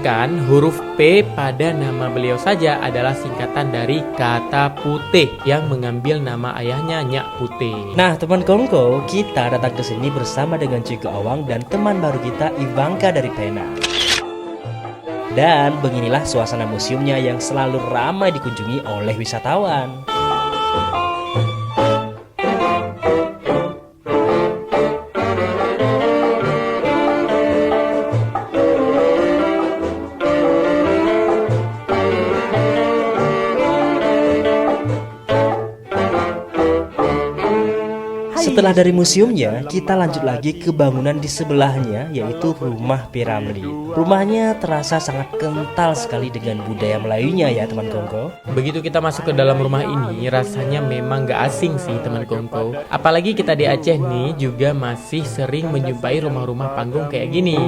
Sedangkan huruf P pada nama beliau saja adalah singkatan dari kata Putih yang mengambil nama ayahnya Nyak Putih. Nah teman Kongko, kita datang ke sini bersama dengan Cikgu Awang dan teman baru kita Ivanka dari Pena. Dan beginilah suasana museumnya yang selalu ramai dikunjungi oleh wisatawan. Setelah dari museumnya, kita lanjut lagi ke bangunan di sebelahnya, yaitu Rumah Piramli. Rumahnya terasa sangat kental sekali dengan budaya Melayunya ya teman Kongko. Begitu kita masuk ke dalam rumah ini, rasanya memang gak asing sih teman Kongko. Apalagi kita di Aceh nih juga masih sering menjumpai rumah-rumah panggung kayak gini.